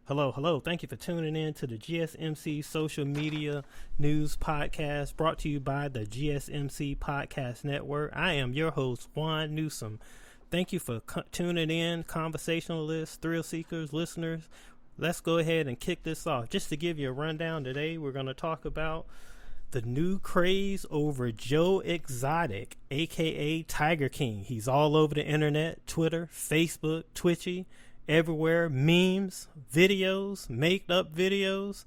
Hello, hello. Thank you for tuning in to the GSMC Social Media News Podcast brought to you by the GSMC Podcast Network. I am your host, Juan Newsom. Thank you for tuning in, conversationalists, thrill seekers, listeners. Let's go ahead and kick this off. Just to give you a rundown today, we're going to talk about the new craze over Joe Exotic, aka Tiger King. He's all over the internet, Twitter, Facebook, Twitchy, everywhere, memes, videos, made up videos.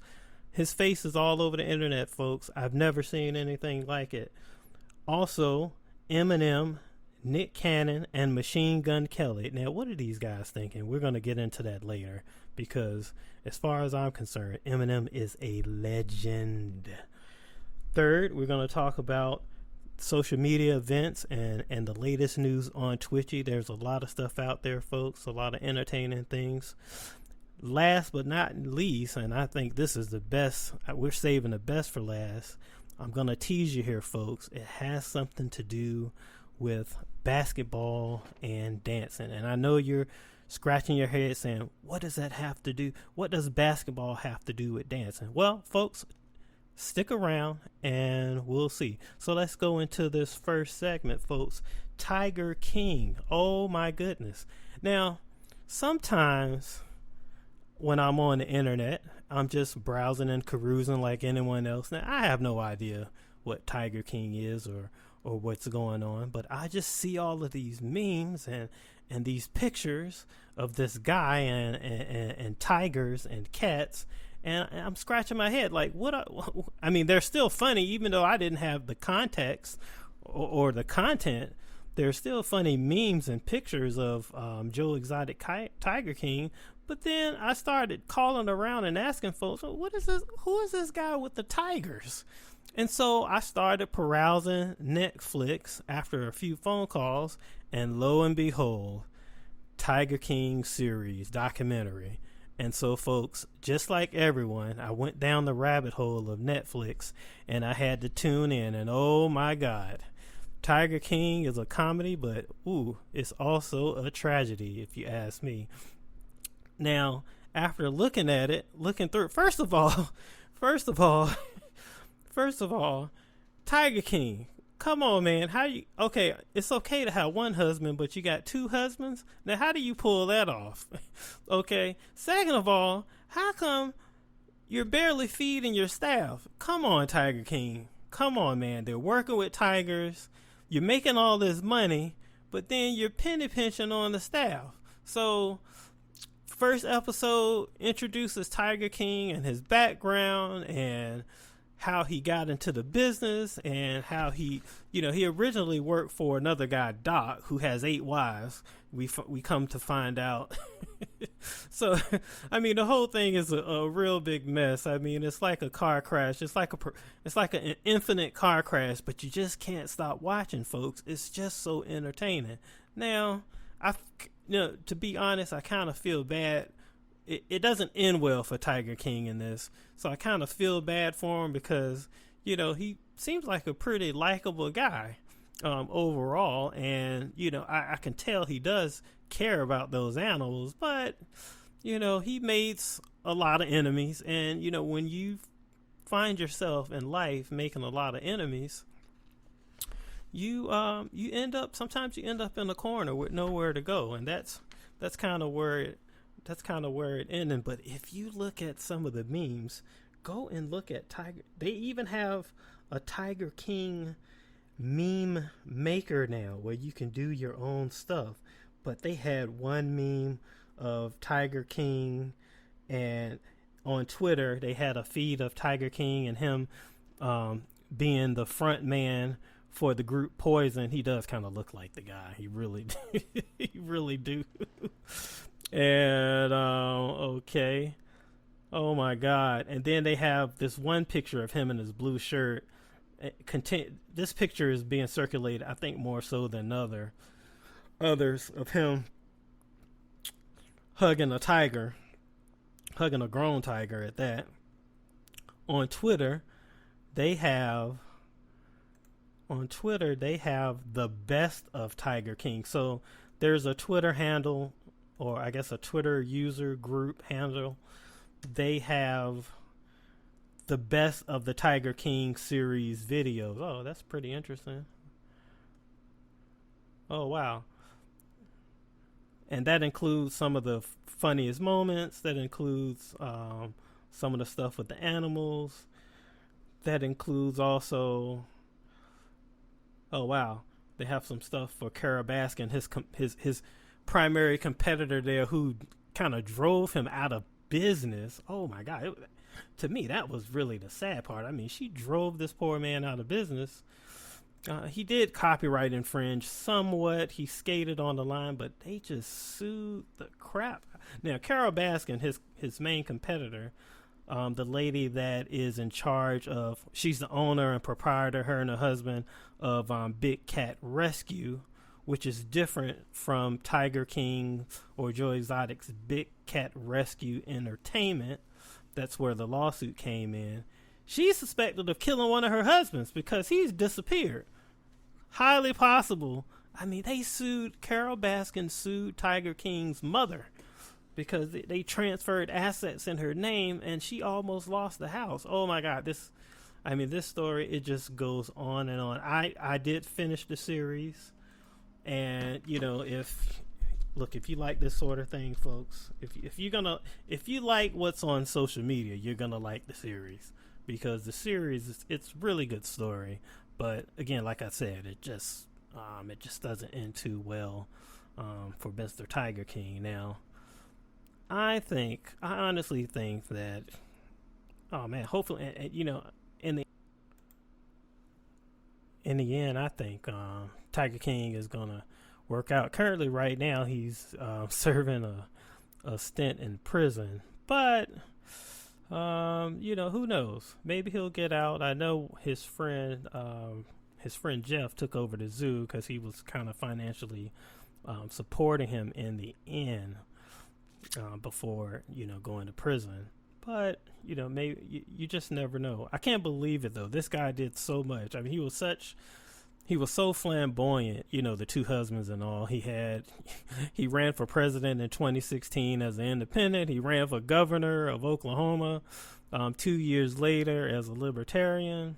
His face is all over the internet, folks. I've never seen anything like it. Also, Eminem, Nick Cannon, and Machine Gun Kelly. Now, what are these guys thinking? We're going to get into that later because as far as I'm concerned, Eminem is a legend. Third, we're going to talk about social media events and the latest news on Twitchy. There's a lot of stuff out there, folks, a lot of entertaining things. Last but not least, and I think this is the best, we're saving the best for last. I'm going to tease you here, folks. It has something to do with basketball and dancing. And I know you're scratching your head saying, what does that have to do? What does basketball have to do with dancing? Well, folks, stick around and we'll see. So let's go into this first segment, folks. Tiger King. Oh my goodness. Now, sometimes when I'm on the internet, I'm just browsing and carousing like anyone else. Now, I have no idea what Tiger King is or what's going on, but I just see all of these memes and these pictures of this guy and tigers and cats. And I'm scratching my head like, I mean, they're still funny, even though I didn't have the context or the content. There's still funny memes and pictures of Joe Exotic Tiger King. But then I started calling around and asking folks, what is this? Who is this guy with the tigers? And so I started perusing Netflix after a few phone calls, and lo and behold, Tiger King series documentary. And so, folks, just like everyone, I went down the rabbit hole of Netflix and I had to tune in. And oh my God, Tiger King is a comedy, but ooh, it's also a tragedy, if you ask me. Now, after looking at it, looking through, first of all, Tiger King. Come on, man. Okay, it's okay to have one husband, but you got two husbands? Now, how do you pull that off? Okay. Second of all, how come you're barely feeding your staff? Come on, Tiger King. Come on, man. They're working with tigers. You're making all this money, but then you're penny pinching on the staff. So, first episode introduces Tiger King and his background and how he got into the business and how he originally worked for another guy, Doc, who has 8 wives. We come to find out. So, I mean, the whole thing is a real big mess. I mean, it's like a car crash. It's like an infinite car crash, but you just can't stop watching, folks. It's just so entertaining. Now, to be honest, I kind of feel bad. It doesn't end well for Tiger King in this. So I kind of feel bad for him because, he seems like a pretty likable guy overall. And, I can tell he does care about those animals. But, he makes a lot of enemies. And, when you find yourself in life making a lot of enemies, sometimes you end up in a corner with nowhere to go. And that's kind of where it ended. But if you look at some of the memes, go and look at Tiger. They even have a Tiger King meme maker now where you can do your own stuff. But they had one meme of Tiger King, and on Twitter they had a feed of Tiger King and him being the front man for the group Poison. He does kind of look like the guy. He really he really do. And okay, oh my God! And then they have this one picture of him in his blue shirt. This picture is being circulated, I think, more so than others of him hugging a tiger, hugging a grown tiger at that. On Twitter, they have the best of Tiger King. So there's a Twitter handle, or I guess a Twitter user group handle they have the best of the Tiger King series videos. Oh, that's pretty interesting. Oh, wow. And that includes some of the funniest moments. That includes some of the stuff with the animals. That includes also, oh wow, they have some stuff for Carol Baskin, his primary competitor there, who kind of drove him out of business. Oh my God, to me that was really the sad part. I mean, she drove this poor man out of business. He did copyright infringe somewhat. He skated on the line, but they just sued the crap. Now, Carol Baskin, his main competitor, the lady that is in charge of, she's the owner and proprietor, her and her husband, of Big Cat Rescue, which is different from Tiger King or Joe Exotic's Big Cat Rescue Entertainment. That's where the lawsuit came in. She's suspected of killing one of her husbands because he's disappeared. Highly possible. I mean, Carol Baskin sued Tiger King's mother because they transferred assets in her name and she almost lost the house. Oh my God, this story, it just goes on and on. I did finish the series, and if you like this sort of thing, folks, if you like what's on social media, you're gonna like the series, because the series, it's really good story. But again, like I said, it just doesn't end too well for Mr. Tiger King. Now, I honestly think that, oh man, hopefully, in the end, I think Tiger King is gonna work out. Currently, right now, he's serving a stint in prison, but who knows? Maybe he'll get out. I know his friend Jeff took over the zoo because he was kind of financially supporting him in the end before going to prison. But maybe you just never know. I can't believe it though. This guy did so much. I mean, he was so flamboyant, the two husbands and all. He ran for president in 2016 as an independent. He ran for governor of Oklahoma 2 years later as a libertarian.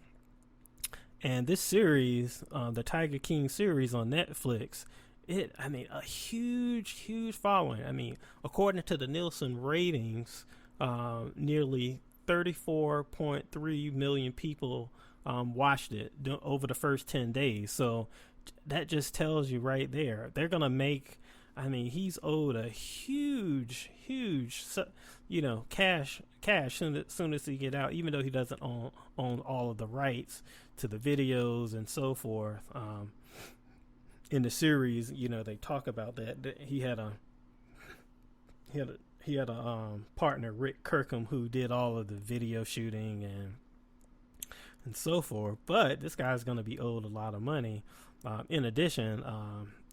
And this series, the Tiger King series on Netflix, a huge following. I mean, according to the Nielsen ratings, nearly 34.3 million people watched it over the first 10 days. So that just tells you right there, they're going to make, he's owed a huge, cash soon as he get out, even though he doesn't own all of the rights to the videos and so forth. In the series, they talk about that he had a partner, Rick Kirkham, who did all of the video shooting and so forth. But this guy's going to be owed a lot of money. In addition,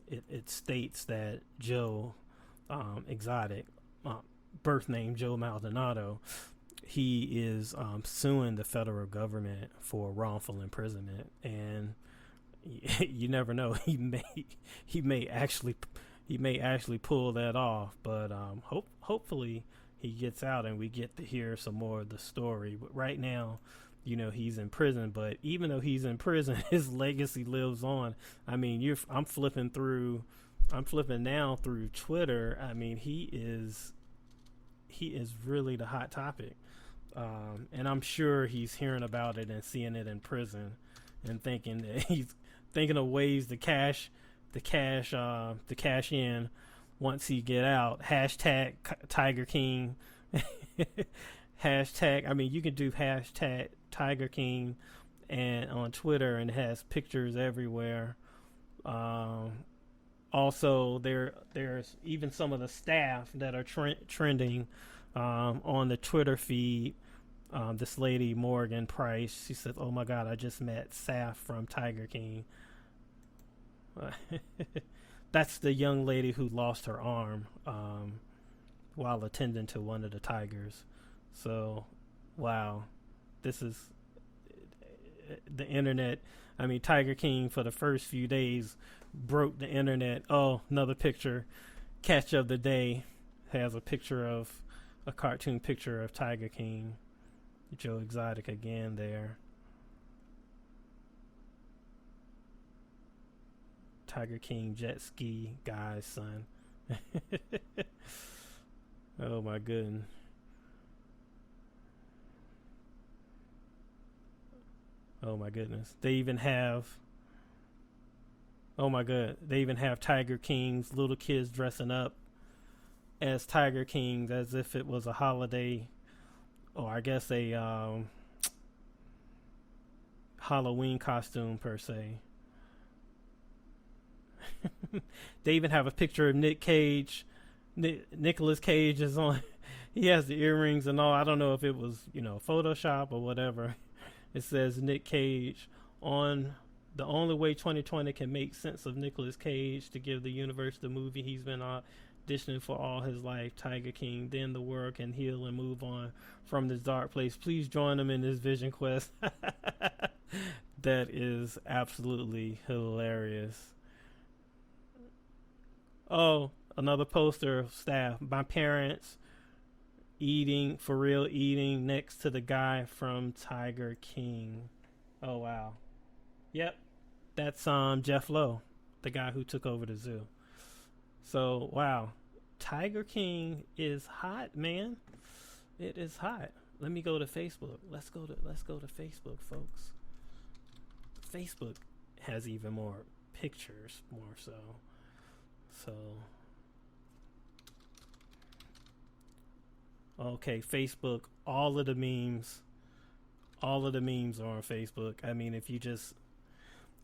it states that Joe Exotic, birth name Joe Maldonado, he is suing the federal government for wrongful imprisonment, and you never know, he may actually pull that off. But hopefully he gets out and we get to hear some more of the story. But right now, he's in prison, but even though he's in prison, his legacy lives on. I mean, I'm flipping now through Twitter. I mean, he is really the hot topic. And I'm sure he's hearing about it and seeing it in prison and thinking that he's thinking of ways to cash in once he get out. Hashtag Tiger King. Hashtag, you can do hashtag Tiger King and on Twitter, and it has pictures everywhere. Also, there's even some of the staff that are trending on the Twitter feed. This lady, Morgan Price, she said, "Oh my God, I just met Saf from Tiger King." That's the young lady who lost her arm while attending to one of the tigers. So, wow, this is the internet. Tiger King for the first few days broke the internet. Oh, another picture. Catch of the day has a picture of a cartoon picture of Tiger King. Joe Exotic again there. Tiger King jet ski guy's son. Oh my goodness. Oh my goodness. They even have Tiger King's little kids dressing up as Tiger Kings as if it was a holiday, or I guess a Halloween costume per se. They even have a picture of Nick Cage. Nicolas Cage is on. He has the earrings and all. I don't know if it was, Photoshop or whatever. It says Nick Cage on the only way 2020 can make sense of Nicolas Cage to give the universe the movie he's been auditioning for all his life, Tiger King. Then the world can heal and move on from this dark place. Please join him in this vision quest. That is absolutely hilarious. Oh, another poster of staff. My parents eating next to the guy from Tiger King. Oh wow. Yep. That's Jeff Lowe, the guy who took over the zoo. So wow. Tiger King is hot, man. It is hot. Let me go to Facebook. Let's go to Facebook, folks. Facebook has even more pictures, more so. Okay, Facebook, all of the memes are on Facebook. I mean, if you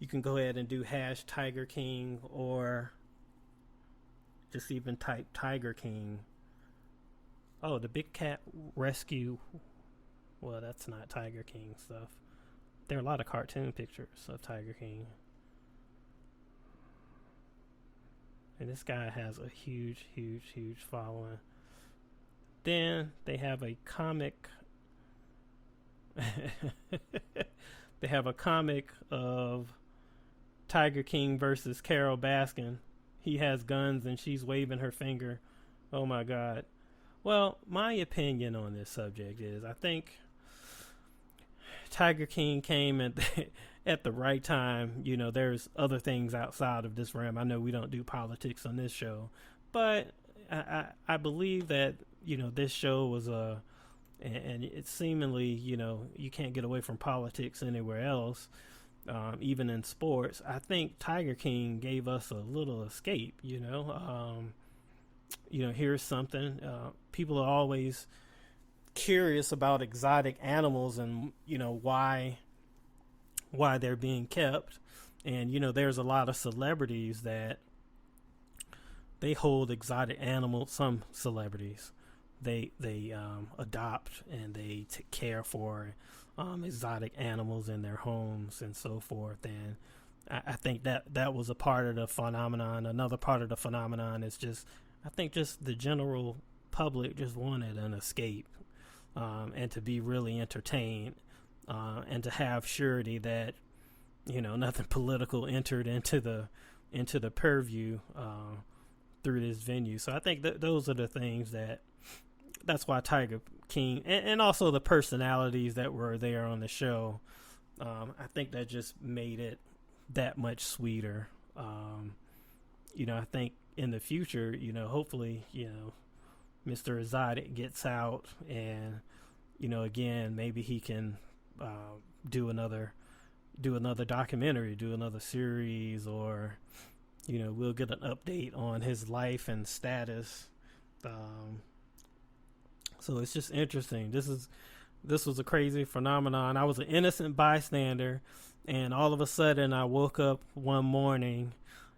can go ahead and do #Tiger King, or just even type Tiger King. Oh, the Big Cat Rescue. Well, that's not Tiger King stuff. There are a lot of cartoon pictures of Tiger King. And this guy has a huge following. Then they have a comic. They have a comic of Tiger King versus Carol Baskin. He has guns and she's waving her finger. Oh my God. Well, my opinion on this subject is I think Tiger King came at the right time. There's other things outside of this realm. I know we don't do politics on this show, but I believe that, this show was and it's seemingly, you can't get away from politics anywhere else, even in sports. I think Tiger King gave us a little escape, here's something. People are always curious about exotic animals and, why they're being kept. And, there's a lot of celebrities that they hold exotic animals. Some celebrities, they adopt and they take care for exotic animals in their homes and so forth. And I think that was a part of the phenomenon. Another part of the phenomenon is I think the general public just wanted an escape, and to be really entertained, and to have surety that, nothing political entered into the purview through this venue. So I think those are the things that's why Tiger King, and also the personalities that were there on the show, I think that just made it that much sweeter. I think in the future, hopefully, Mr. Exotic gets out and, again, maybe he can do another documentary, do another series, or, we'll get an update on his life and status. So it's just interesting. This was a crazy phenomenon. I was an innocent bystander, and all of a sudden I woke up one morning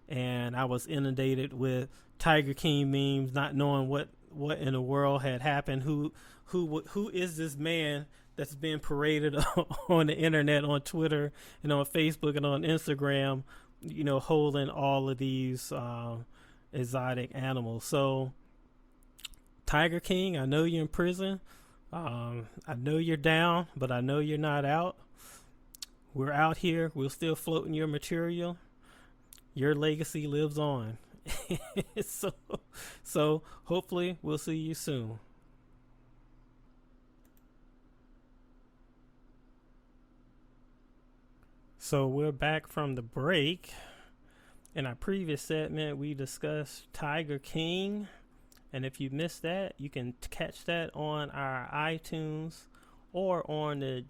and I was inundated with Tiger King memes, not knowing what in the world had happened. Who is this man that's being paraded on the internet, on Twitter and on Facebook and on Instagram, holding all of these exotic animals. So Tiger King, I know you're in prison. I know you're down, but I know you're not out. We're out here. We're still floating your material. Your legacy lives on. So hopefully we'll see you soon. So we're back from the break. In our previous segment, we discussed Tiger King. And if you missed that, you can catch that on our iTunes or on the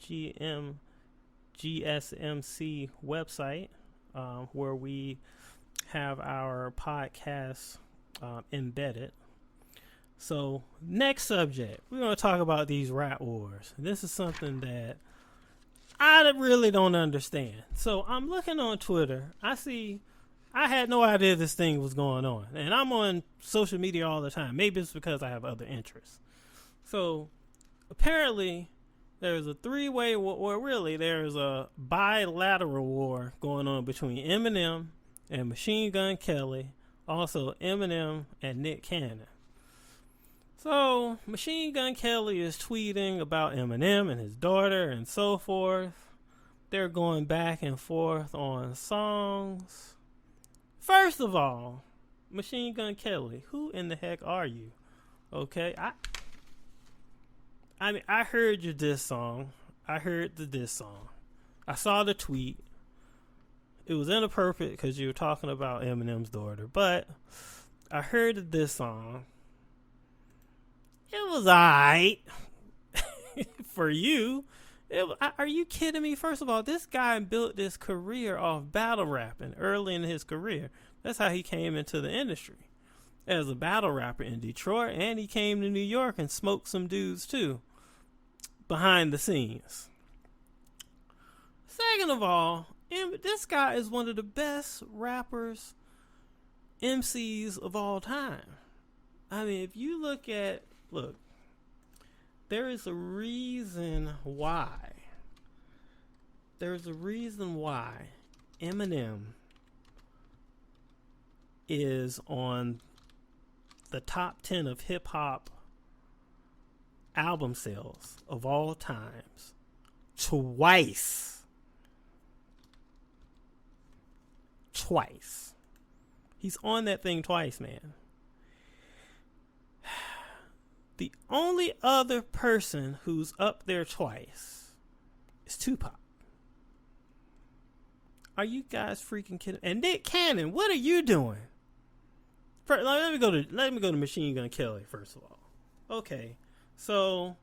GSMC website, where we have our podcast embedded. So next subject, we're going to talk about these rap wars. This is something that I really don't understand. So I'm looking on Twitter. I had no idea this thing was going on. And I'm on social media all the time. Maybe it's because I have other interests. So apparently there's a three-way war. Really, there's a bilateral war going on between Eminem and Machine Gun Kelly. Also Eminem and Nick Cannon. So Machine Gun Kelly is tweeting about Eminem and his daughter and so forth. They're going back and forth on songs. First of all, Machine Gun Kelly, who in the heck are you? Okay, I heard your diss song. I heard the diss song. I saw the tweet. It was inappropriate because you were talking about Eminem's daughter, but I heard the diss song. It was alright for you. Are you kidding me? First of all, this guy built this career off battle rapping early in his career. That's how he came into the industry, as a battle rapper in Detroit, and he came to New York and smoked some dudes too, behind the scenes. Second of all, this guy is one of the best rappers, MCs of all time. I mean, if you look, there is a reason why. There's a reason why Eminem is on the top 10 of hip hop album sales of all times. Twice. He's on that thing twice, man. The only other person who's up there twice is Tupac. Are you guys freaking kidding? And Nick Cannon, what are you doing? First, let me go to Machine Gun Kelly first of all. Okay, so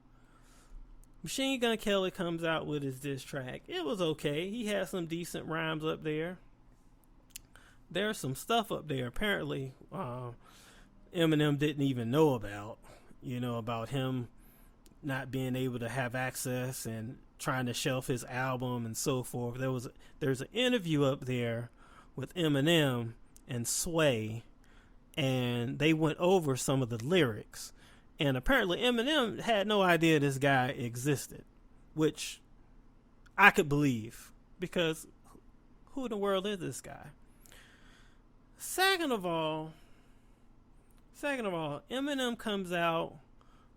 Machine Gun Kelly comes out with his diss track. It was okay. He had some decent rhymes up there. There's some stuff up there apparently Eminem didn't even know about. About him not being able to have access and trying to shelf his album and so forth. There's an interview up there with Eminem and Sway, and they went over some of the lyrics. And apparently Eminem had no idea this guy existed, which I could believe, because who in the world is this guy? Second of all, Eminem comes out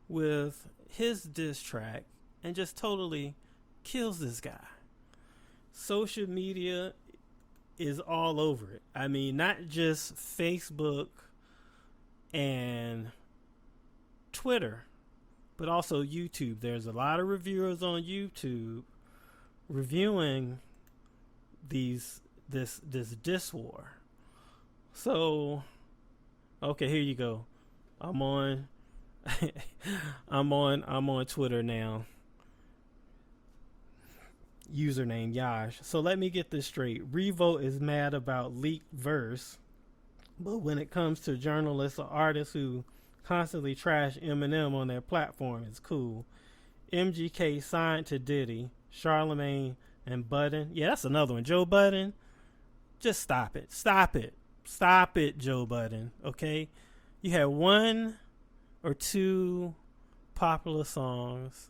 with his diss track and just totally kills this guy. Social media is all over it. I mean, not just Facebook and Twitter, but also YouTube. There's a lot of reviewers on YouTube reviewing this diss war. So, okay, here you go. I'm on Twitter now. Username Yash. So let me get this straight. Revolt is mad about leaked verse, but when it comes to journalists or artists who constantly trash Eminem on their platform, it's cool. MGK signed to Diddy, Charlemagne, and Budden. Yeah, that's another one. Joe Budden. Just stop it. Stop it, Joe Budden. Okay? You had one or two popular songs.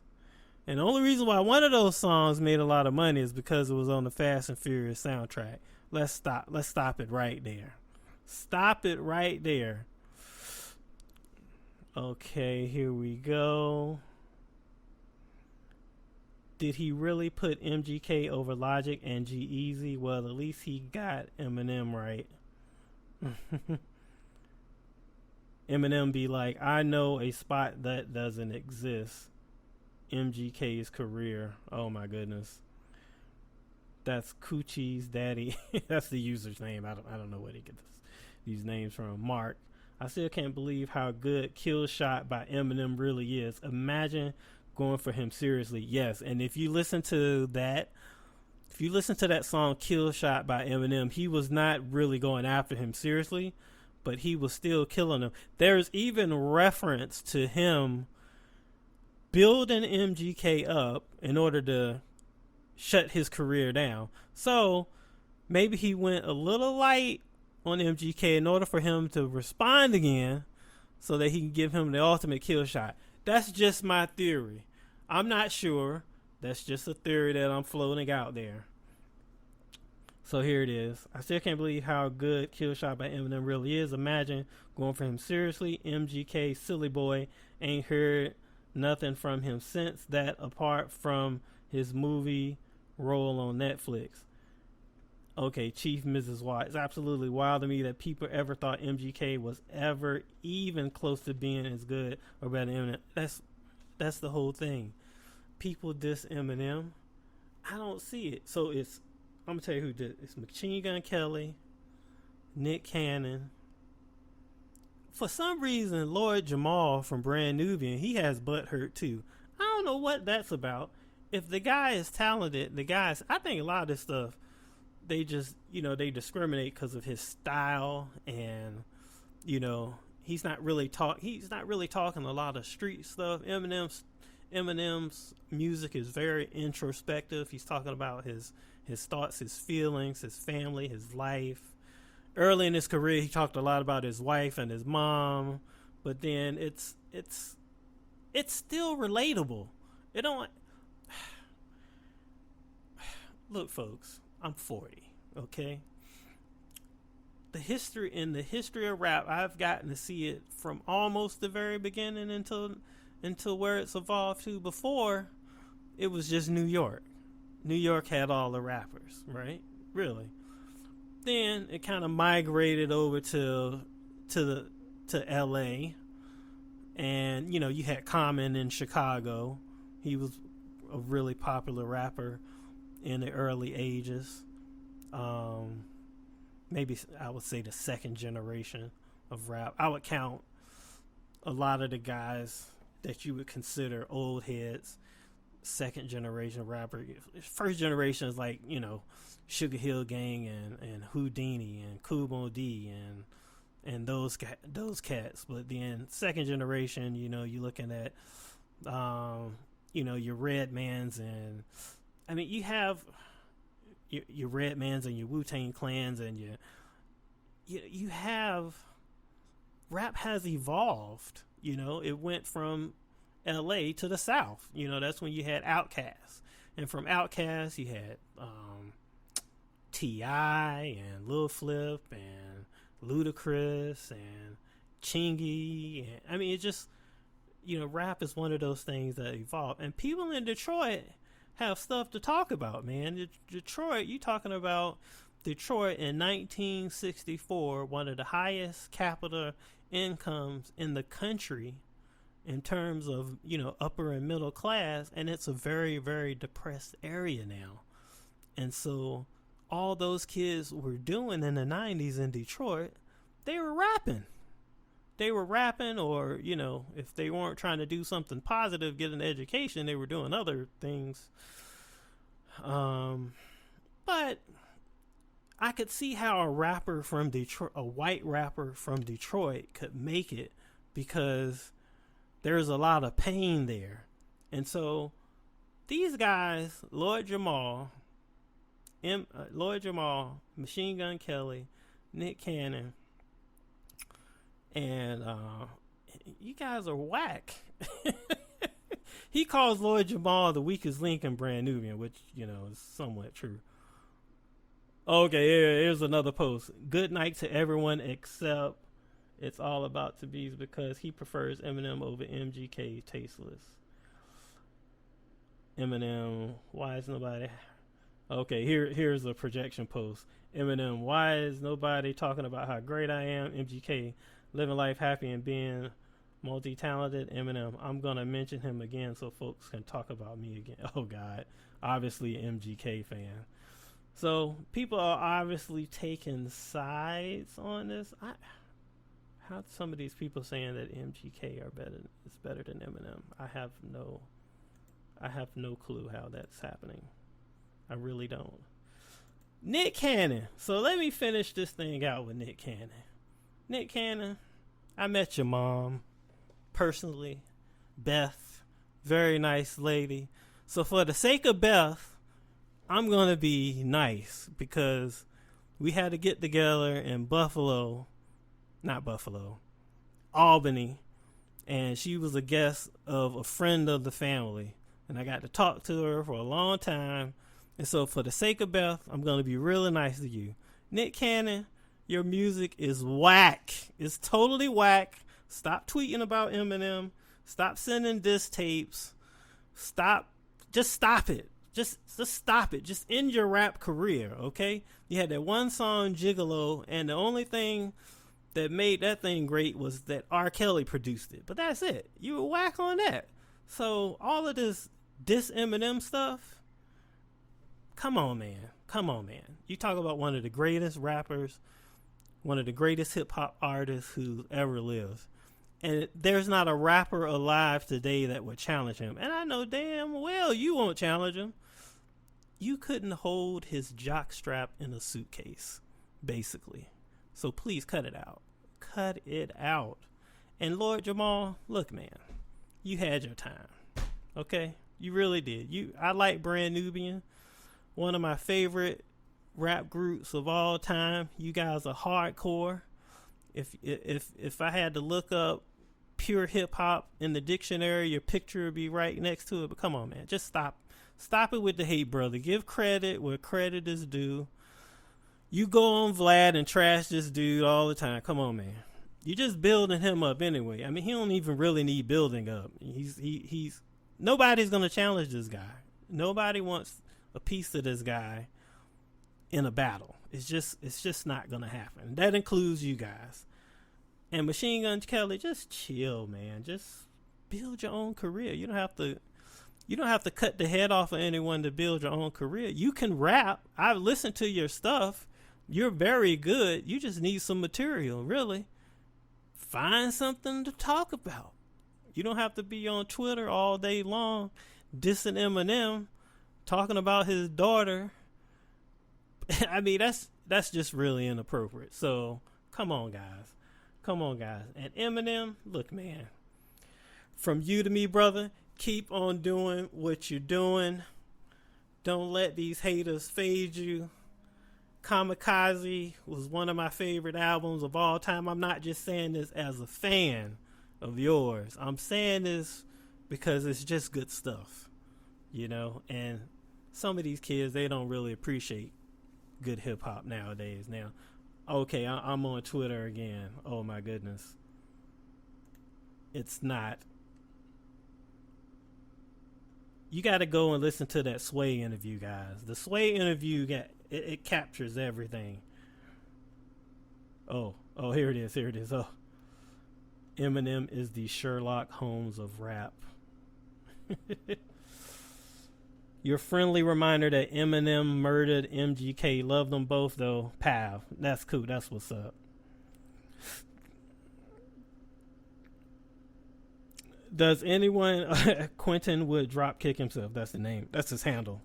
And the only reason why one of those songs made a lot of money is because it was on the Fast and Furious soundtrack. Let's stop it right there. Stop it right there. Okay, here we go. Did he really put MGK over Logic and G-Eazy? Well, at least he got Eminem right. Eminem be like, I know a spot that doesn't exist. MGK's career. Oh my goodness. That's Coochie's daddy. That's the user's name. I don't know where they get these names from. Mark. I still can't believe how good Kill Shot by Eminem really is. Imagine going for him seriously. Yes, and if you listen to that song Kill Shot by Eminem, he was not really going after him seriously, but he was still killing him. There's even reference to him building MGK up in order to shut his career down. So maybe he went a little light on MGK in order for him to respond again so that he can give him the ultimate kill shot. That's just my theory. I'm not sure. That's just a theory that I'm floating out there. So here it is. I still can't believe how good Kill Shot by Eminem really is. Imagine going for him seriously. MGK, silly boy, ain't heard nothing from him since that, apart from his movie role on Netflix. Okay, Chief Mrs. Watt. It's absolutely wild to me that people ever thought MGK was ever even close to being as good or better than Eminem. That's the whole thing. People diss Eminem. I don't see it. So I'm gonna tell you who did it. It's Machine Gun Kelly, Nick Cannon. For some reason, Lord Jamal from Brand Nubian, he has butt hurt too. I don't know what that's about. If the guy is talented, I think a lot of this stuff, they just, they discriminate because of his style, and, he's not really talking a lot of street stuff. Eminem's music is very introspective. He's talking about his thoughts, his feelings, his family, his life. Early in his career, he talked a lot about his wife and his mom, but then it's still relatable. It don't. Look, folks, I'm 40, okay? The history of rap, I've gotten to see it from almost the very beginning until where it's evolved to. Before, it was just New York. New York had all the rappers, right? Really. Then it kind of migrated over to LA, and you had Common in Chicago. He was a really popular rapper in the early ages. Maybe I would say the second generation of rap. I would count a lot of the guys that you would consider old heads second generation rapper. First generation is like, Sugar Hill Gang and Houdini and Kubo D and those cats. But then second generation, you're looking at your Redmans, and I mean you have your Redmans and your Wu-Tang Clans, and you have rap has evolved. It went from LA to the South. That's when you had Outkast, and from Outkast you had T.I. and Lil Flip and Ludacris and Chingy. And, I mean, it just, rap is one of those things that evolve. And people in Detroit have stuff to talk about, man. Detroit, you talking about Detroit in 1964, one of the highest capita incomes in the country in terms of, upper and middle class, and it's a very, very depressed area now. And so all those kids were doing in the 90s in Detroit, they were rapping. Or, if they weren't trying to do something positive, get an education, they were doing other things. But I could see how a white rapper from Detroit could make it, because there's a lot of pain there. And so these guys, Lord Jamal, Machine Gun Kelly, Nick Cannon, and you guys are whack. He calls Lord Jamal the weakest link in Brand Nubian, which, is somewhat true. Okay, here's another post. Good night to everyone except It's All About to Bees, because he prefers Eminem over MGK. Tasteless. Eminem, why is nobody... Okay, here's a projection post. Eminem, why is nobody talking about how great I am? MGK, living life happy and being multi-talented. Eminem, I'm going to mention him again so folks can talk about me again. Oh, God. Obviously, MGK fan. So people are obviously taking sides on this. How some of these people saying that MGK is better than Eminem? I have no clue how that's happening. I really don't. Nick Cannon. So let me finish this thing out with Nick Cannon. Nick Cannon, I met your mom personally. Beth, very nice lady. So for the sake of Beth, I'm going to be nice because we had to get together in Albany, and she was a guest of a friend of the family, and I got to talk to her for a long time. And so for the sake of Beth, I'm going to be really nice to you. Nick Cannon, your music is whack. It's totally whack. Stop tweeting about Eminem. Stop sending diss tapes. Just stop it. Just stop it. Just end your rap career, okay? You had that one song, Gigolo, and the only thing that made that thing great was that R. Kelly produced it. But that's it. You were whack on that. So all of this Eminem stuff, come on, man. You talk about one of the greatest rappers, one of the greatest hip-hop artists who ever lived. And there's not a rapper alive today that would challenge him. And I know damn well you won't challenge him. You couldn't hold his jockstrap in a suitcase, basically. So please cut it out. Cut it out. And Lord Jamal, look, man, you had your time. Okay? You really did. I like Brand Nubian, one of my favorite rap groups of all time. You guys are hardcore. If I had to look up pure hip hop in the dictionary, your picture would be right next to it. But come on, man, just stop it with the hate, brother. Give credit where credit is due. You go on Vlad and trash this dude all the time. Come on, man. You're just building him up anyway. I mean, he don't even really need building up. He's nobody's gonna challenge this guy. Nobody wants a piece of this guy in a battle. It's just not gonna happen. That includes you guys. And Machine Gun Kelly, just chill, man. Just build your own career. You don't have to cut the head off of anyone to build your own career. You can rap. I've listened to your stuff. You're very good. You just need some material, really. Find something to talk about. You don't have to be on Twitter all day long dissing Eminem, talking about his daughter. I mean, that's just really inappropriate. So, come on, guys. And Eminem, look, man, from you to me, brother, keep on doing what you're doing. Don't let these haters fade you. Kamikaze was one of my favorite albums of all time. I'm not just saying this as a fan of yours. I'm saying this because it's just good stuff, you know? And some of these kids, they don't really appreciate good hip hop nowadays. Now, okay, I'm on Twitter again. Oh my goodness. It's not. You got to go and listen to that Sway interview, guys. The Sway interview, it captures everything. Oh, here it is. Oh, Eminem is the Sherlock Holmes of rap. Your friendly reminder that Eminem murdered MGK. Love them both, though. Pav. That's cool. That's what's up. Does anyone... Quentin would drop kick himself. That's the name. That's his handle.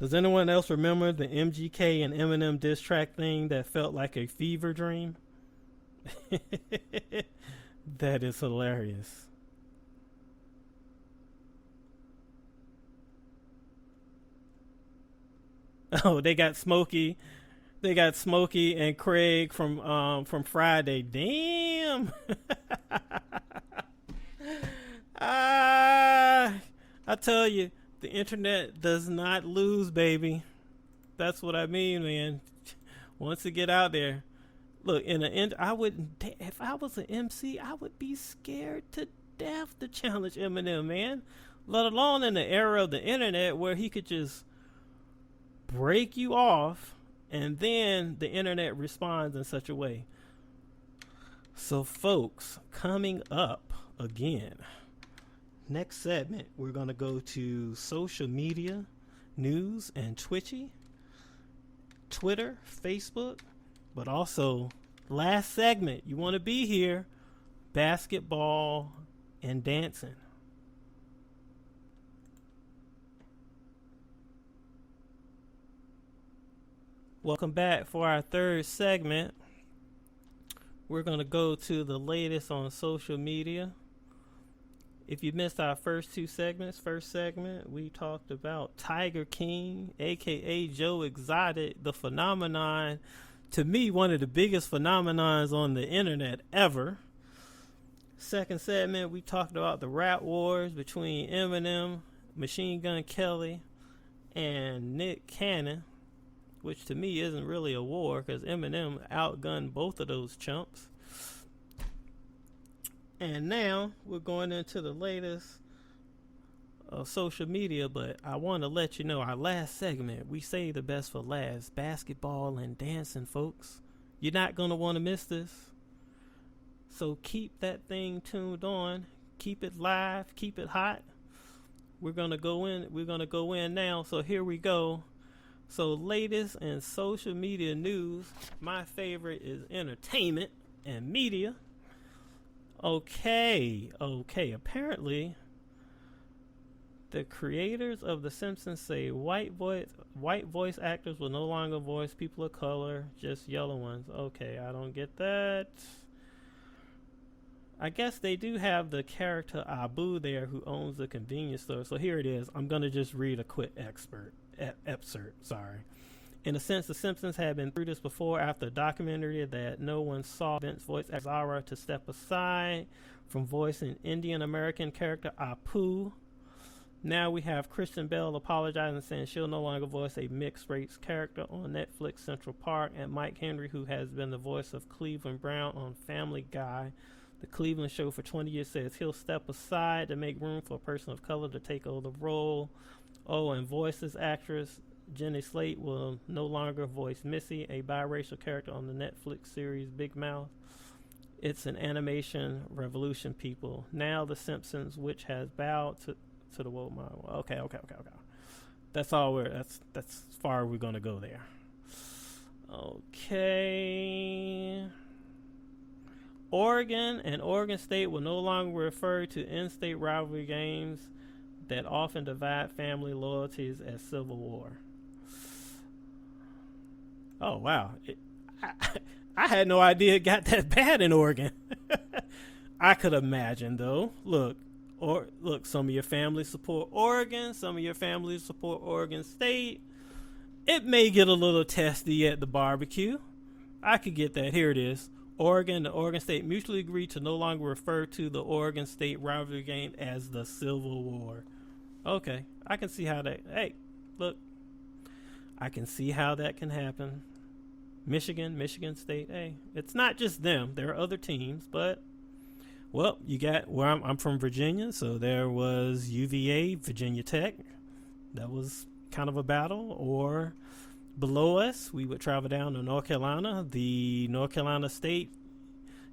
Does anyone else remember the MGK and Eminem diss track thing that felt like a fever dream? That is hilarious. Oh, they got Smokey and Craig from Friday. Damn. I tell you, the internet does not lose, baby. That's what I mean, man. Once it get out there, look, I wouldn't. If I was an MC, I would be scared to death to challenge Eminem, man. Let alone in the era of the internet where he could just break you off, and then the internet responds in such a way. So, folks, coming up again, next segment, we're going to go to social media, news, and Twitchy. Twitter, Facebook, but also last segment. You want to be here, basketball and dancing. Welcome back for our third segment. We're going to go to the latest on social media. If you missed our first two segments, first segment, we talked about Tiger King, a.k.a. Joe Exotic, the phenomenon, to me, one of the biggest phenomenons on the internet ever. Second segment, we talked about the rap wars between Eminem, Machine Gun Kelly, and Nick Cannon, which to me isn't really a war because Eminem outgunned both of those chumps. And now we're going into the latest of social media, but I want to let you know our last segment, we say the best for last, basketball and dancing, folks. You're not going to want to miss this. So keep that thing tuned on, keep it live, keep it hot. We're going to go in now. So here we go. So latest in social media news, my favorite is entertainment and media. Okay. Apparently, the creators of The Simpsons say white voice actors will no longer voice people of color, just yellow ones. Okay, I don't get that. I guess they do have the character Abu there who owns the convenience store. So here it is. I'm going to just read a quick excerpt. In a sense, The Simpsons had been through this before after a documentary that no one saw Vince voice Zara to step aside from voicing Indian American character Apu. Now we have Kristen Bell apologizing, saying she'll no longer voice a mixed race character on Netflix Central Park, and Mike Henry, who has been the voice of Cleveland Brown on Family Guy, the Cleveland show for 20 years, says he'll step aside to make room for a person of color to take over the role. Oh, and voices actress Jenny Slate will no longer voice Missy, a biracial character on the Netflix series Big Mouth. It's an animation revolution, people. Now The Simpsons, which has bowed to the woke model. Okay. That's all that's as far as we're gonna go there. Okay. Oregon and Oregon State will no longer refer to in-state rivalry games that often divide family loyalties as Civil War. Oh, wow. I had no idea it got that bad in Oregon. I could imagine, though. Look, some of your families support Oregon. Some of your families support Oregon State. It may get a little testy at the barbecue. I could get that. Here it is. Oregon and Oregon State mutually agreed to no longer refer to the Oregon State rivalry game as the Civil War. Okay, I can see how that... Hey, look. I can see how that can happen. Michigan State. Hey, it's not just them. There are other teams, but... Well, you got... Where I'm from Virginia, so there was UVA, Virginia Tech. That was kind of a battle. Or below us, we would travel down to North Carolina. The North Carolina State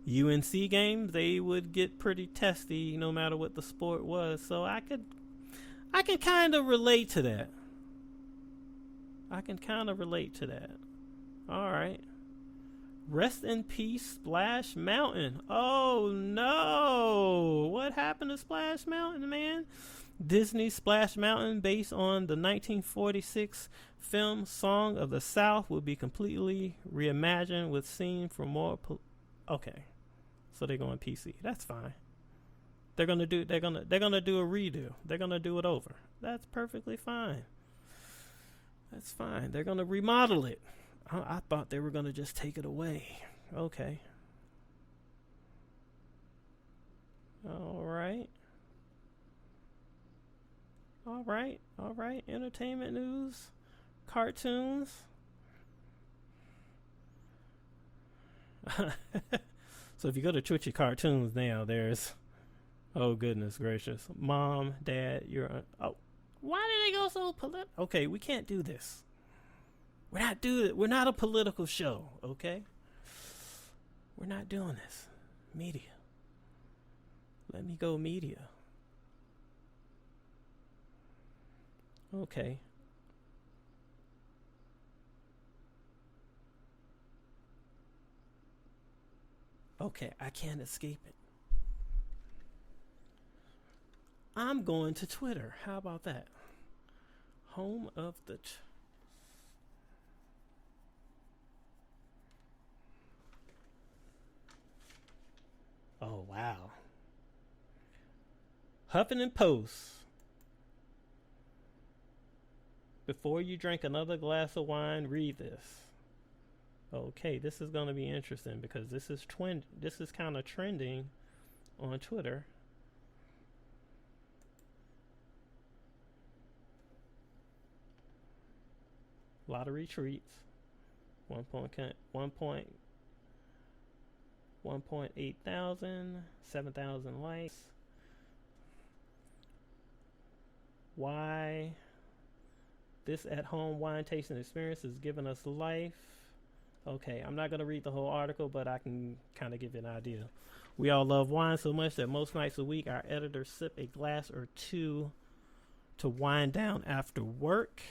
UNC game, they would get pretty testy no matter what the sport was. So I can kind of relate to that. All right. Rest in peace, Splash Mountain. Oh, no. What happened to Splash Mountain, man? Disney's Splash Mountain, based on the 1946 film Song of the South, will be completely reimagined with scenes from more... Okay. So they're going PC. That's fine. They're gonna do a redo. They're gonna do it over. That's perfectly fine. That's fine. They're gonna remodel it. I thought they were gonna just take it away. Okay. All right. Entertainment news, cartoons. So if you go to Twitchy Cartoons now, there's... Oh, goodness gracious. Mom, Dad, oh, why did they go so political? Okay, we can't do this. We're not a political show, okay? We're not doing this. Media. Let me go media. Okay. Okay, I can't escape it. I'm going to Twitter. How about that? Home of the... Oh, wow. Huffington Post. Before you drink another glass of wine, read this. Okay, this is going to be interesting because this is kind of trending on Twitter. A lot of retweets. 1.8 thousand, 7,000 likes. Why this at-home wine tasting experience is giving us life. Okay, I'm not going to read the whole article, but I can kind of give you an idea. We all love wine so much that most nights a week our editors sip a glass or two to wind down after work.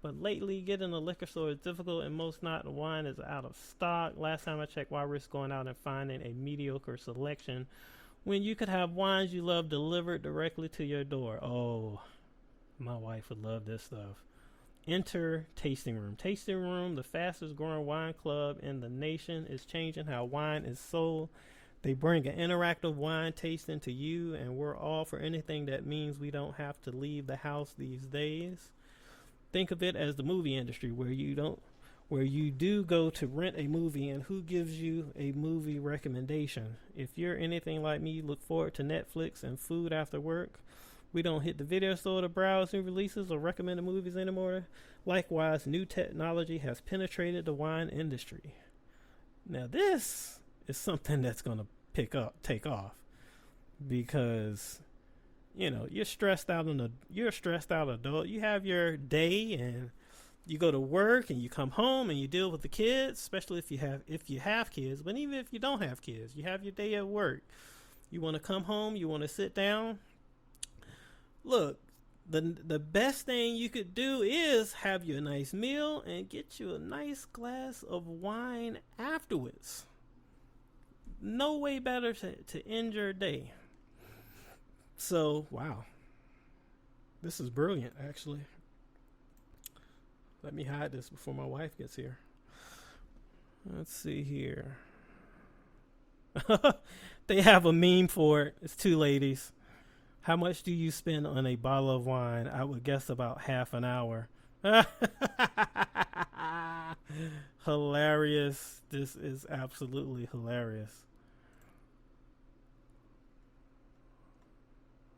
But lately, getting a liquor store is difficult, and most night wine is out of stock. Last time I checked, why risk going out and finding a mediocre selection when you could have wines you love delivered directly to your door? Oh, my wife would love this stuff. Enter Tasting Room. Tasting Room, the fastest growing wine club in the nation, is changing how wine is sold. They bring an interactive wine tasting to you, and we're all for anything that means we don't have to leave the house these days. Think of it as the movie industry, where you do go to rent a movie, and who gives you a movie recommendation? If you're anything like me, look forward to Netflix and food after work. We don't hit the video store to browse new releases or recommended movies anymore. Likewise, new technology has penetrated the wine industry. Now, this is something that's going to take off, because you're stressed out adult. You have your day and you go to work and you come home and you deal with the kids, especially if you have kids. But even if you don't have kids, you have your day at work. You want to come home, you want to sit down. Look, the best thing you could do is have you a nice meal and get you a nice glass of wine afterwards. No way better to end your day. So, wow. This is brilliant, actually. Let me hide this before my wife gets here. Let's see here. They have a meme for it. It's two ladies. How much do you spend on a bottle of wine? I would guess about half an hour. Hilarious. This is absolutely hilarious.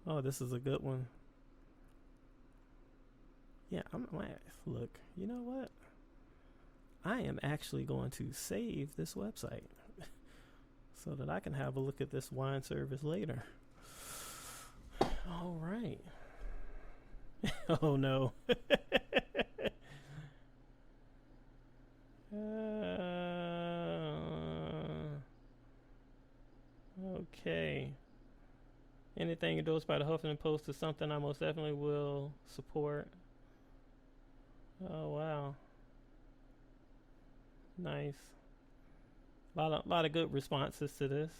Oh, this is a good one. Yeah, look, you know what? I am actually going to save this website so that I can have a look at this wine service later. All right. Oh, no. Okay. Anything endorsed by the Huffington Post is something I most definitely will support. Oh, wow. Nice. A lot of good responses to this.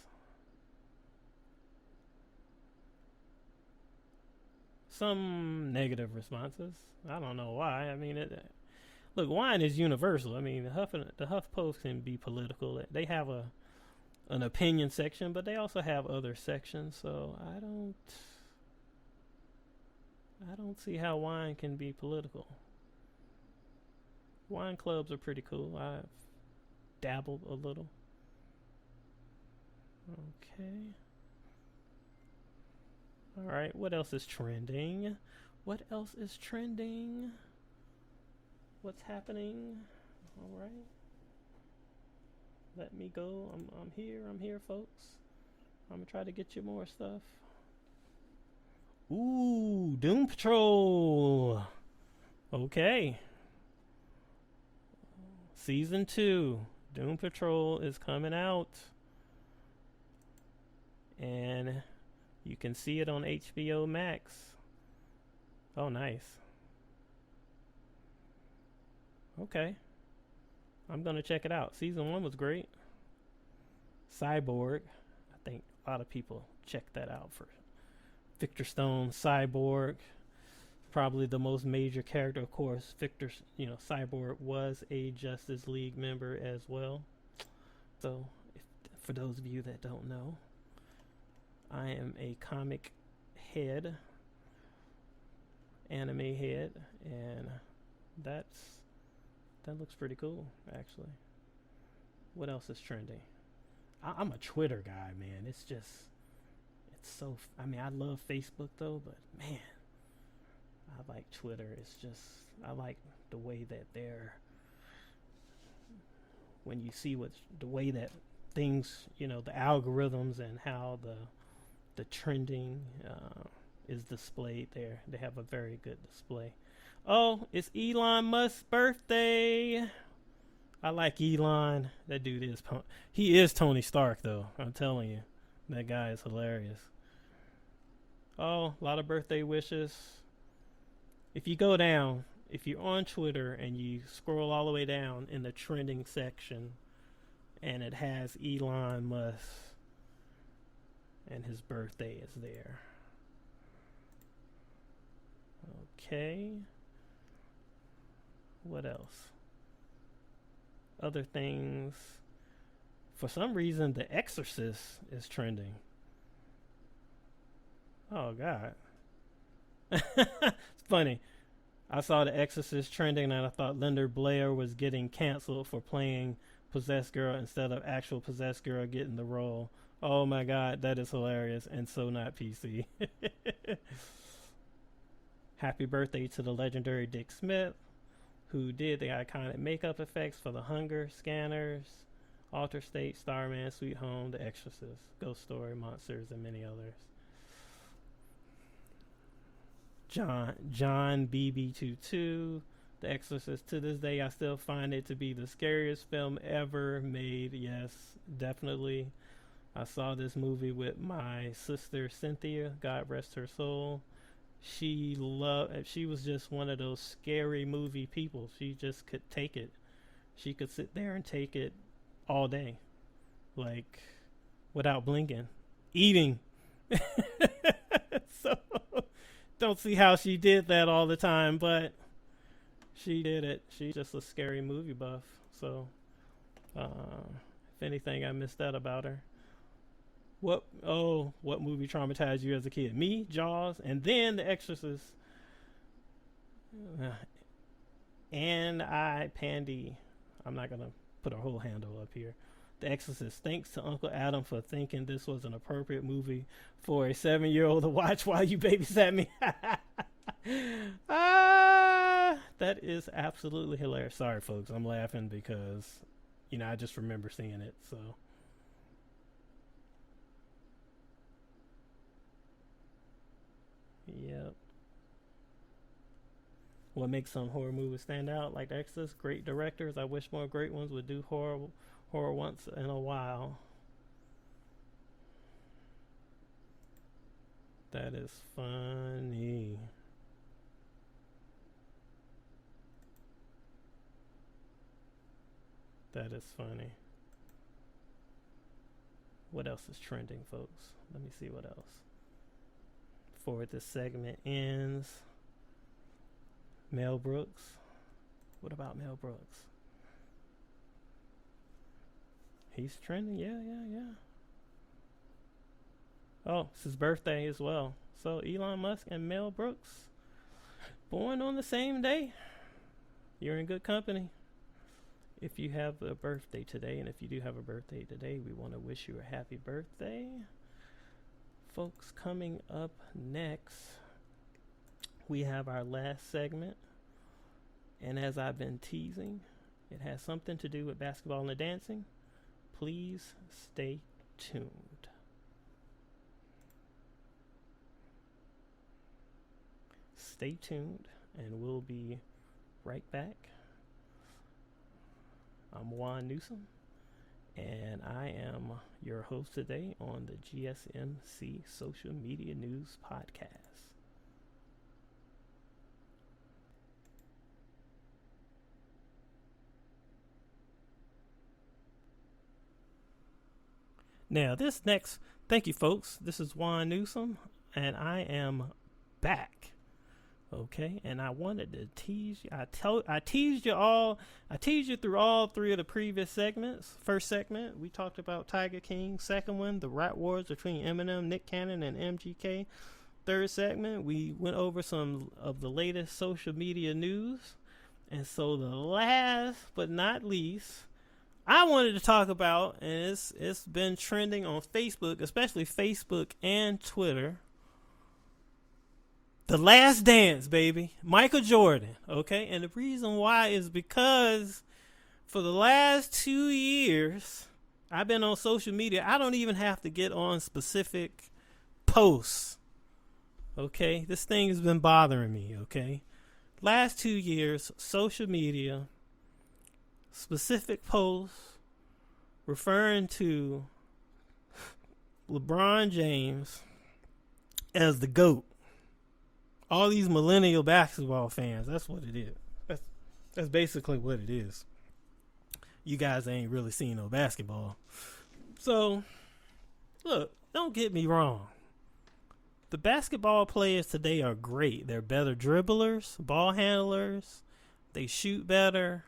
Some negative responses. I don't know why. I mean, look, wine is universal. I mean, the Huff Post can be political. They have an opinion section, but they also have other sections. So I don't see how wine can be political. Wine clubs are pretty cool. I've dabbled a little. Okay. All right. What else is trending? What else is trending? What's happening? All right. Let me go. I'm here, folks. I'm gonna try to get you more stuff. Ooh, Doom Patrol. Okay. Season 2, Doom Patrol is coming out. And you can see it on HBO Max. Oh, nice. Okay. I'm going to check it out. Season 1 was great. Cyborg. I think a lot of people check that out for Victor Stone. Cyborg, probably the most major character. Of course, Cyborg was a Justice League member as well. So, for those of you that don't know, I am a comic head, anime head, and that looks pretty cool, actually. What else is trending? I'm a Twitter guy, man. It's so. I love Facebook though, but man, I like Twitter. I like the way that when you see the way that things, the algorithms and how the trending is displayed there. They have a very good display. Oh, it's Elon Musk's birthday. I like Elon. That dude he is Tony Stark, though. I'm telling you, that guy is hilarious. Oh, a lot of birthday wishes. If you're on Twitter and you scroll all the way down in the trending section, and it has Elon Musk, and his birthday is there. Okay. What else? Other things. For some reason, The Exorcist is trending. Oh, God. It's funny. I saw The Exorcist trending and I thought Linda Blair was getting canceled for playing Possessed Girl instead of actual Possessed Girl getting the role. Oh my God, that is hilarious and so not PC. Happy birthday to the legendary Dick Smith, who did the iconic makeup effects for The Hunger, Scanners, Alter State, Starman, Sweet Home, The Exorcist, Ghost Story, Monsters, and many others. John BB22, The Exorcist. To this day, I still find it to be the scariest film ever made. Yes, definitely. I saw this movie with my sister Cynthia, God rest her soul. She was just one of those scary movie people. She just could take it. She could sit there and take it all day, like without blinking, eating. So don't see how she did that all the time, but she did it. She's just a scary movie buff. So if anything, I missed that about her. What movie traumatized you as a kid? Me, Jaws, and then The Exorcist. And Pandy. I'm not going to put a whole handle up here. The Exorcist. Thanks to Uncle Adam for thinking this was an appropriate movie for a 7-year-old to watch while you babysat me. That is absolutely hilarious. Sorry, folks. I'm laughing because, I just remember seeing it, so... Yep. What makes some horror movies stand out? Like The Exorcist, great directors. I wish more great ones would do horror once in a while. That is funny. That is funny. What else is trending, folks? Let me see what else. Before this segment ends, Mel Brooks. What about Mel Brooks? He's trending. Yeah. Oh, it's his birthday as well. So Elon Musk and Mel Brooks, born on the same day. You're in good company. If you have a birthday today, and if you do have a birthday today, we want to wish you a happy birthday. Folks, coming up next, we have our last segment. And as I've been teasing, it has something to do with basketball and dancing. Please stay tuned. Stay tuned, and we'll be right back. I'm Juan Newsom, and I am your host today on the GSMC Social Media News Podcast. Now, thank you, folks. This is Juan Newsom, and I am back. Okay, and I wanted to tease you. I teased you all. I teased you through all three of the previous segments. First segment, we talked about Tiger King. Second one, the rap wars between Eminem, Nick Cannon, and MGK. Third segment, we went over some of the latest social media news. And so the last but not least, I wanted to talk about, and it's been trending on Facebook, especially Facebook and Twitter. The Last Dance, baby. Michael Jordan, okay? And the reason why is because for the last 2 years, I've been on social media. I don't even have to get on specific posts, okay? This thing has been bothering me, okay? Last 2 years, social media, specific posts referring to LeBron James as the GOAT. All these millennial basketball fans, that's what it is. That's basically what it is. You guys ain't really seen no basketball. So, look, don't get me wrong. The basketball players today are great. They're better dribblers, ball handlers. They shoot better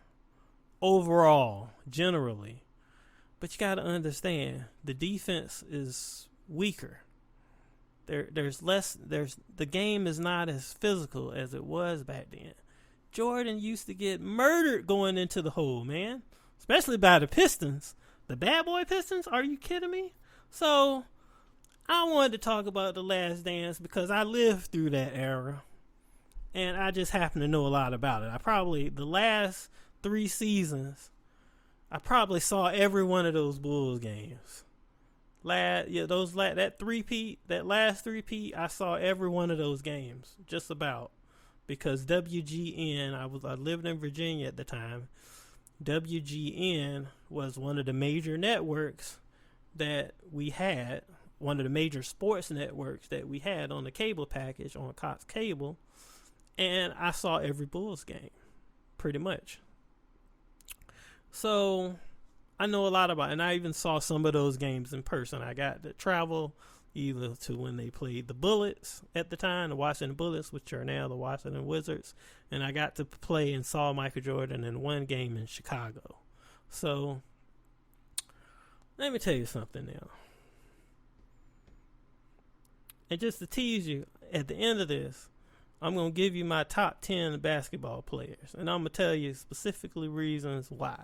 overall, generally. But you got to understand, the defense is weaker. The game is not as physical as it was back then. Jordan used to get murdered going into the hole, man. Especially by the Pistons. The bad boy Pistons? Are you kidding me? So, I wanted to talk about The Last Dance because I lived through that era. And I just happen to know a lot about it. The last 3 seasons, I probably saw every one of those Bulls games. That last three-peat, I saw every one of those games, just about, because WGN, I lived in Virginia at the time. WGN was one of the major networks that we had, one of the major sports networks that we had on the cable package on Cox Cable, and I saw every Bulls game, pretty much. So I know a lot about it, and I even saw some of those games in person. I got to travel either to when they played the Bullets at the time, the Washington Bullets, which are now the Washington Wizards, and I got to play and saw Michael Jordan in one game in Chicago. So let me tell you something now. And just to tease you, at the end of this, I'm going to give you my top 10 basketball players, and I'm going to tell you specifically reasons why,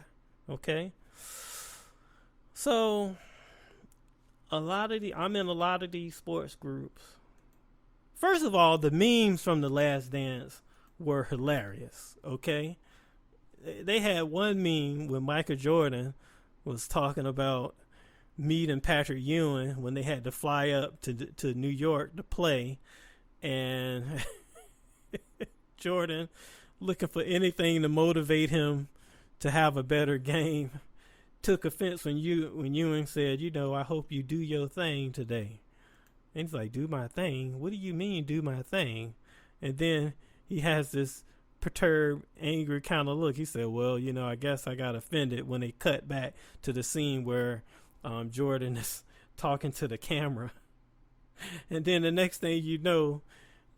okay? So, I'm in a lot of these sports groups. First of all, the memes from The Last Dance were hilarious, okay? They had one meme when Michael Jordan was talking about meeting Patrick Ewing when they had to fly up to New York to play, and Jordan looking for anything to motivate him to have a better game. Took offense when Ewing said, I hope you do your thing today. And he's like, do my thing? What do you mean, do my thing? And then he has this perturbed, angry kind of look. He said, well, I guess I got offended when they cut back to the scene where Jordan is talking to the camera. And then the next thing you know,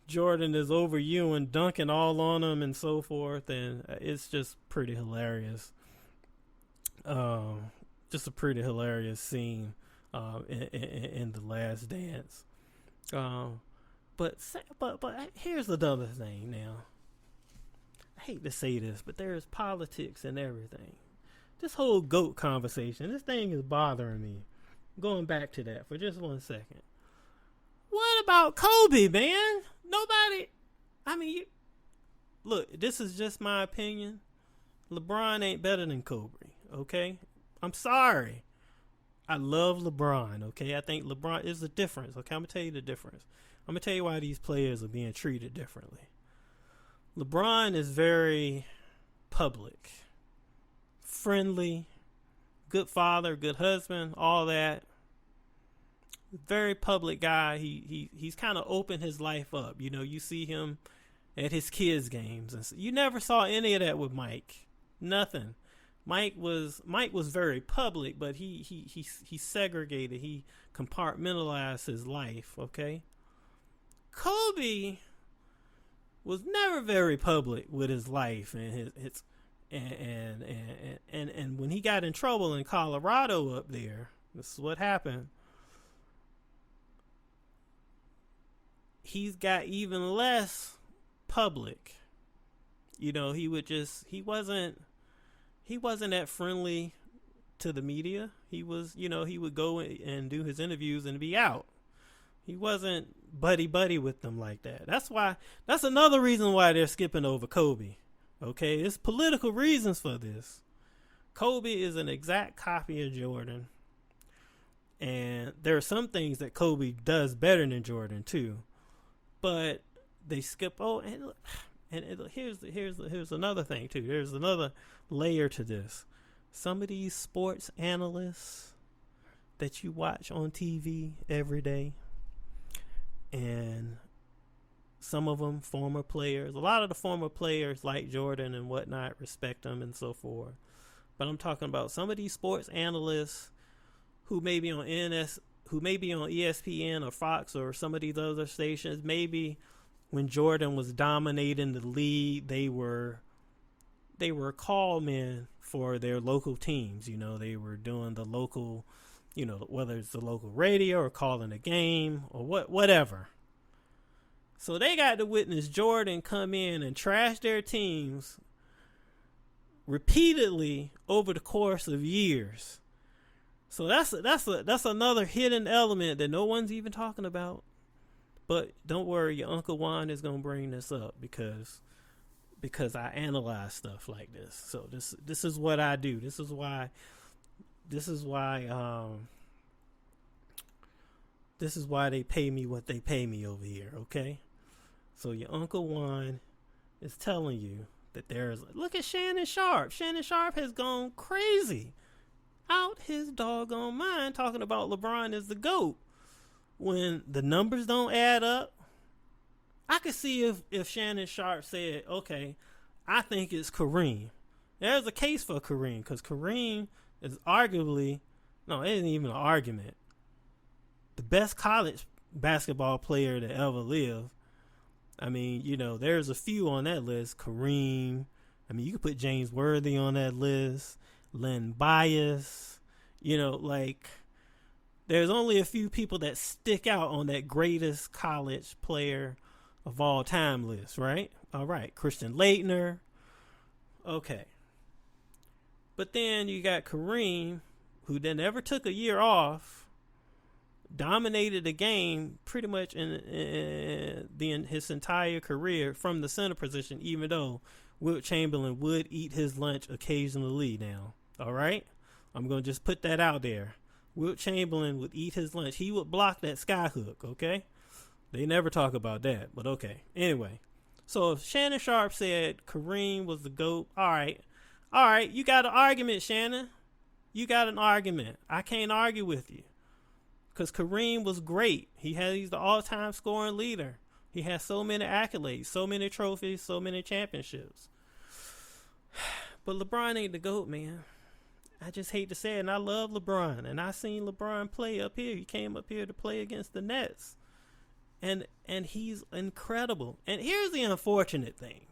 Jordan is over Ewing, dunking all on him and so forth. And it's just pretty hilarious. Just a pretty hilarious scene in The Last Dance. But here's another thing now. I hate to say this, but there's politics and everything. This whole GOAT conversation, this thing is bothering me. Going back to that for just 1 second. What about Kobe, man? Look, this is just my opinion. LeBron ain't better than Kobe. Okay, I'm sorry. I love LeBron. Okay, I think LeBron is the difference. Okay, I'm gonna tell you the difference. I'm gonna tell you why these players are being treated differently. LeBron is very public, friendly, good father, good husband, all that. Very public guy. He's kind of opened his life up. You see him at his kids' games, and you never saw any of that with Mike. Nothing. Mike was very public, but he segregated. He compartmentalized his life. Okay. Kobe was never very public with his life and his and when he got in trouble in Colorado up there, this is what happened. He's got even less public. You know, he wasn't that friendly to the media. He was, you know, he would go and do his interviews and be out. He wasn't buddy with them like that. That's another reason why they're skipping over Kobe. Okay, there's political reasons for this. Kobe is an exact copy of Jordan. And there are some things that Kobe does better than Jordan too. But they skip here's another thing too. There's another layer to this. Some of these sports analysts that you watch on TV every day, and some of them former players. A lot of the former players like Jordan and whatnot respect them and so forth. But I'm talking about some of these sports analysts who may be on ESPN or Fox or some of these other stations. Maybe when Jordan was dominating the league, they were call men for their local teams. You know, they were doing the local, you know, whether it's the local radio or calling a game or whatever. So they got to witness Jordan come in and trash their teams repeatedly over the course of years. So that's another hidden element that no one's even talking about. But don't worry, your Uncle Juan is gonna bring this up because I analyze stuff like this. So this is what I do. This is why they pay me what they pay me over here, okay? So your Uncle Juan is telling you that look at Shannon Sharpe. Shannon Sharpe has gone crazy out his doggone mind talking about LeBron is the GOAT when the numbers don't add up. I could see if Shannon Sharpe said, okay, I think it's Kareem. There's a case for Kareem because Kareem is arguably, no, it isn't even an argument, the best college basketball player to ever live. I mean, you know, there's a few on that list. Kareem. I mean, you could put James Worthy on that list. Len Bias. You know, like, there's only a few people that stick out on that greatest college player of all time list, right? All right. Christian Laettner. Okay. But then you got Kareem, who then never took a year off, dominated the game pretty much in his entire career from the center position, even though Wilt Chamberlain would eat his lunch occasionally now. All right? I'm going to just put that out there. Wilt Chamberlain would eat his lunch. He would block that skyhook, okay? They never talk about that, but okay. Anyway, so if Shannon Sharpe said Kareem was the GOAT, all right, you got an argument, Shannon. You got an argument. I can't argue with you. Because Kareem was great. He's the all-time scoring leader. He has so many accolades, so many trophies, so many championships. But LeBron ain't the GOAT, man. I just hate to say it, and I love LeBron. And I seen LeBron play up here. He came up here to play against the Nets. And he's incredible. And here's the unfortunate thing.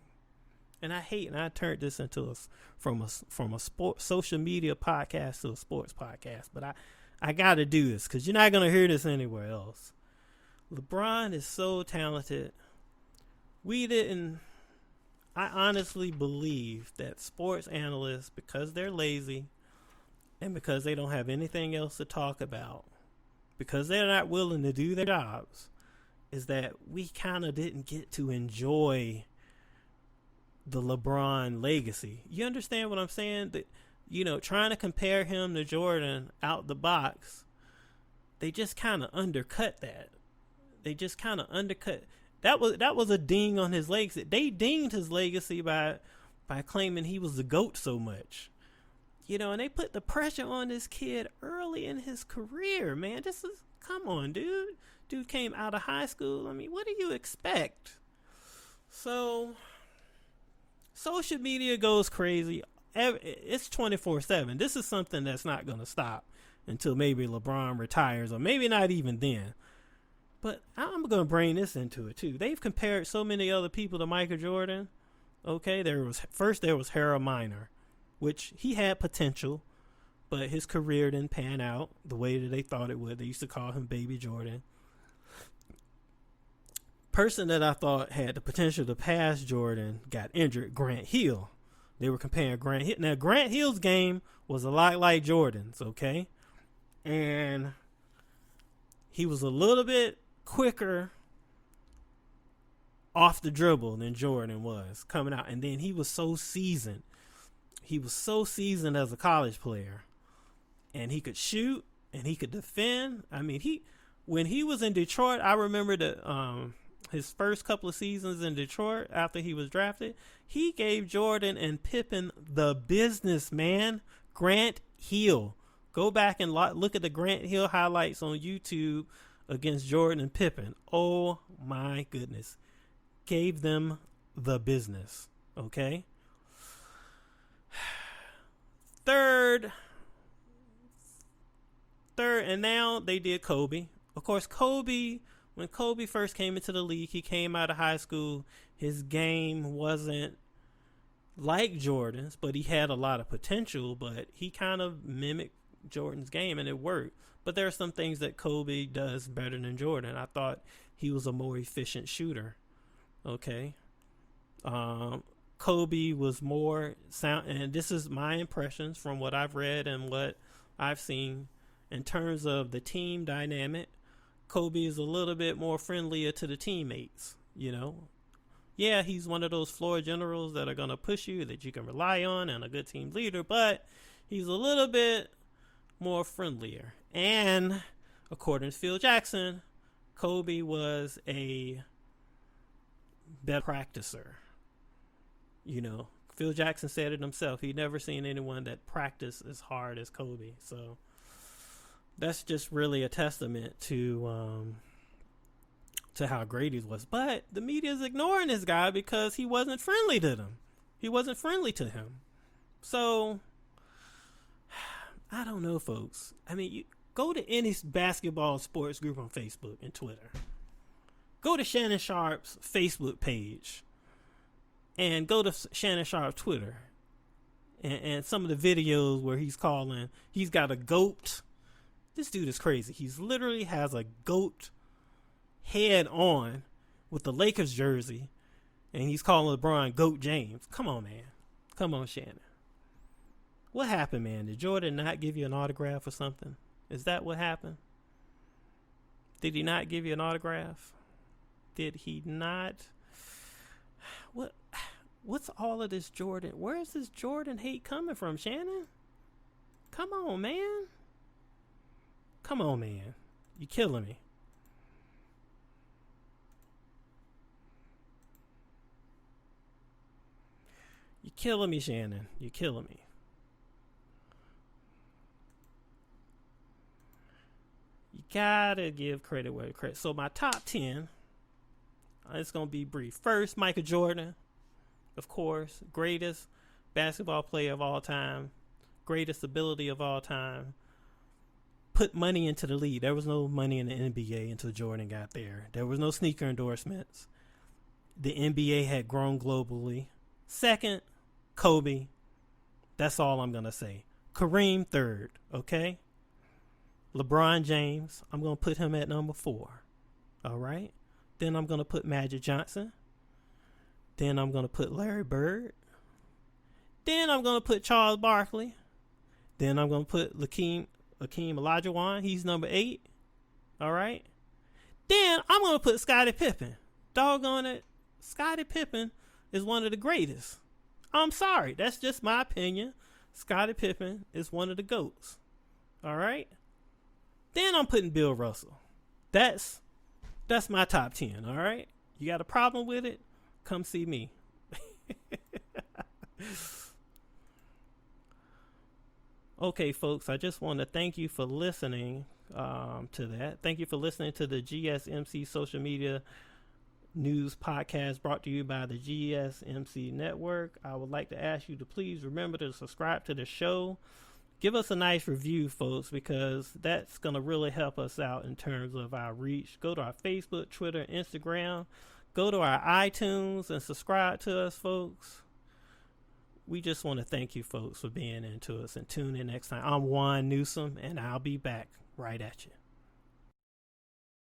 And I turned this into from a sports social media podcast to a sports podcast. But I got to do this because you're not going to hear this anywhere else. LeBron is so talented. I honestly believe that sports analysts, because they're lazy and because they don't have anything else to talk about, because they're not willing to do their jobs, is that we kind of didn't get to enjoy the LeBron legacy. You understand what I'm saying? That, you know, trying to compare him to Jordan out the box, they just kind of undercut that. That was a ding on his legacy. They dinged his legacy by claiming he was the GOAT so much. You know, and they put the pressure on this kid early in his career, man. Come on, dude. Dude came out of high school. I mean, what do you expect? So, social media goes crazy. it's 24/7. This is something that's not going to stop until maybe LeBron retires, or maybe not even then. But I'm going to bring this into it too. They've compared so many other people to Michael Jordan. Okay, there was Harold Miner, which he had potential, but his career didn't pan out the way that they thought it would. They used to call him Baby Jordan. Person that I thought had the potential to pass Jordan got injured, Grant Hill. They were comparing Grant Hill. Now, Grant Hill's game was a lot like Jordan's, okay? And he was a little bit quicker off the dribble than Jordan was coming out. And then he was so seasoned. He was so seasoned as a college player. And he could shoot and he could defend. I mean, when he was in Detroit, I remember that his first couple of seasons in Detroit after he was drafted, he gave Jordan and Pippen the business, man. Grant Hill. Go back and look at the Grant Hill highlights on YouTube against Jordan and Pippen. Oh my goodness. Gave them the business. Okay. Third, and now they did Kobe. Of course, when Kobe first came into the league, he came out of high school. His game wasn't like Jordan's, but he had a lot of potential, but he kind of mimicked Jordan's game and it worked. But there are some things that Kobe does better than Jordan. I thought he was a more efficient shooter. Okay. Kobe was more sound, and this is my impressions from what I've read and what I've seen in terms of the team dynamic. Kobe is a little bit more friendlier to the teammates, you know. Yeah, he's one of those floor generals that are going to push you, that you can rely on, and a good team leader, but he's a little bit more friendlier. And according to Phil Jackson, Kobe was a better practicer. You know, Phil Jackson said it himself. He'd never seen anyone that practiced as hard as Kobe. So that's just really a testament to how great he was. But the media's ignoring this guy because he wasn't friendly to them. He wasn't friendly to him. So I don't know, folks. I mean, you go to any basketball sports group on Facebook and Twitter. Go to Shannon Sharp's Facebook page and go to Shannon Sharp's Twitter and some of the videos where he's got a goat. This dude is crazy. He's literally has a goat head on with the Lakers jersey, and he's calling LeBron Goat James. Come on, man. Come on, Shannon. What happened, man? Did Jordan not give you an autograph or something? Is that what happened? Did he not give you an autograph? Did he not? What's all of this Jordan? Where is this Jordan hate coming from, Shannon? Come on, man. Come on, man. You're killing me. You're killing me, Shannon. You're killing me. You gotta give credit where credit. So my top 10, it's gonna be brief. First, Michael Jordan, of course, greatest basketball player of all time, greatest ability of all time. Put money into the league. There was no money in the NBA until Jordan got there. There was no sneaker endorsements. The NBA had grown globally. Second, Kobe. That's all I'm gonna say. Kareem third. Okay. LeBron James, I'm going to put him at number 4. All right. Then I'm going to put Magic Johnson. Then I'm going to put Larry Bird. Then I'm going to put Charles Barkley. Then I'm going to put Hakeem Olajuwon. He's number 8. All right. Then I'm going to put Scottie Pippen. Doggone it. Scottie Pippen is one of the greatest. I'm sorry. That's just my opinion. Scottie Pippen is one of the GOATs. All right. Then I'm putting Bill Russell. That's my top 10, all right? You got a problem with it? Come see me. Okay, folks, I just want to thank you for listening to that. Thank you for listening to the GSMC Social Media news podcast brought to you by the GSMC network. I would like to ask you to please remember to subscribe to the show. Give us a nice review, folks, because that's going to really help us out in terms of our reach. Go to our Facebook, Twitter, Instagram. Go to our iTunes and subscribe to us, folks. We just want to thank you, folks, for being into us, and tune in next time. I'm Juan Newsom, and I'll be back right at you.